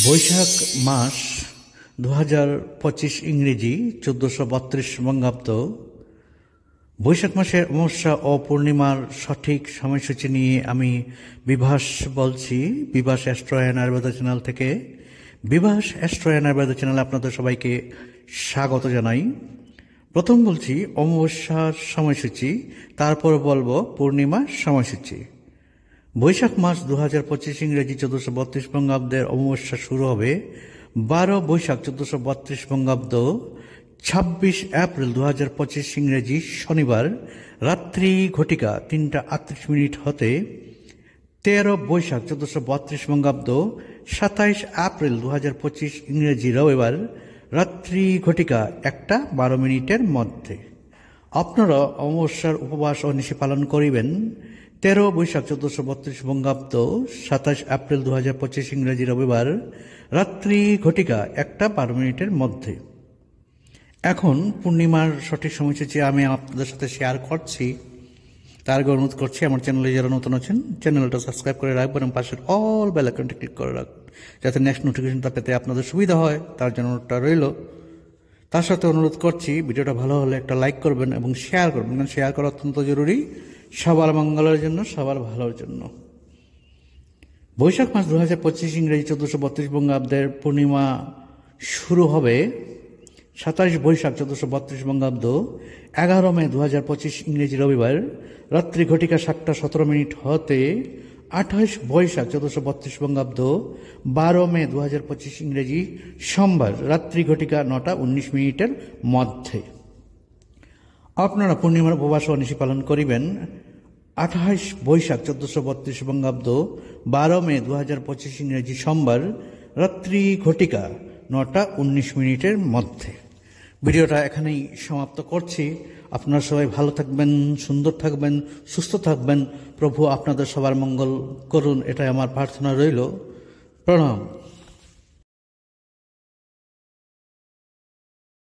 বৈশাখ মাস 2025 ইংরেজি 1432 বঙ্গাব্দ। বৈশাখ মাসের অমাবস্যা ও পূর্ণিমার সঠিক সময়সূচি নিয়ে আমি বিভাস বলছি, Bibhas astro and Ayurveda channel থেকে। বিভাস অ্যাস্ট্রো অ্যান্ড আয়ুর্বেদ চ্যানেলে আপনাদের সবাইকে স্বাগত জানাই। প্রথম বলছি অমাবস্যার সময়সূচি, তারপর বলবো পূর্ণিমার সময়সূচি। বৈশাখ মাস 2025 ইংরেজি 1432 বঙ্গাব্দের অমাবস্যা শুরু হবে 12 বৈশাখ 1432 বঙ্গাব্দ 26 এপ্রিল 2025 ইংরেজি শনিবার রাত্রি ঘটিকা 3:38 হতে। 13 বৈশাখ 1432 বঙ্গাব্দ 27 এপ্রিল 2025 ইংরেজি রবিবার রাত্রি ঘটিকা 1:12 মধ্যে। আপনারা অমাবস্যার উপবাস ও নিশি পালন করিবেন 13 বৈশাখ 1432 বঙ্গাব্দ 27 এপ্রিল 2025 ইংরেজি রবিবার রাত্রি ঘটিকা 1:12 মধ্যে। এখন পূর্ণিমার সঠিক সময়সূচি আমি আপনাদের সাথে শেয়ার করছি। তার আগে অনুরোধ করছি, আমার চ্যানেলে যারা নতুন আছেন চ্যানেলটা সাবস্ক্রাইব করে রাখবেন এবং পাশের অল বেল আইকনটি ক্লিক করে রাখবেন, যাতে নেক্সট নোটিফিকেশনটা পেতে আপনাদের সুবিধা হয়, তার জন্য অনুরোধটা রইল। তার সাথে অনুরোধ করছি ভিডিওটা ভালো হলে একটা লাইক করবেন এবং শেয়ার করবেন, কারণ শেয়ার করা অত্যন্ত জরুরি, সবার মঙ্গলের জন্য, সবার ভালোর জন্য। বৈশাখ মাস 2025 ইংরেজি 1432 বঙ্গাব্দের পূর্ণিমা শুরু হবে 27 বৈশাখ 1432 বঙ্গাব্দ 11 মে 2025 ইংরেজি রবিবার রাত্রি ঘটিকা 7:17 হতে। 28 বৈশাখ 1432 বঙ্গাব্দ 12 মে 2025 ইংরেজি সোমবার রাত্রি ঘটিকা 9:19 মধ্যে। আপনারা পূর্ণিমার উপবাস ও নিশি পালন করিবেন 28 বৈশাখ 1432 বঙ্গাব্দ 12 মে 2025 ইংরেজি সোমবার রাত্রি ঘটিকা 9:19 মধ্যে। ভিডিওটা এখানেই সমাপ্ত করছি। আপনারা সবাই ভালো থাকবেন, সুন্দর থাকবেন, সুস্থ থাকবেন। প্রভু আপনাদের সবার মঙ্গল করুন, এটাই আমার প্রার্থনা রইল। প্রণাম।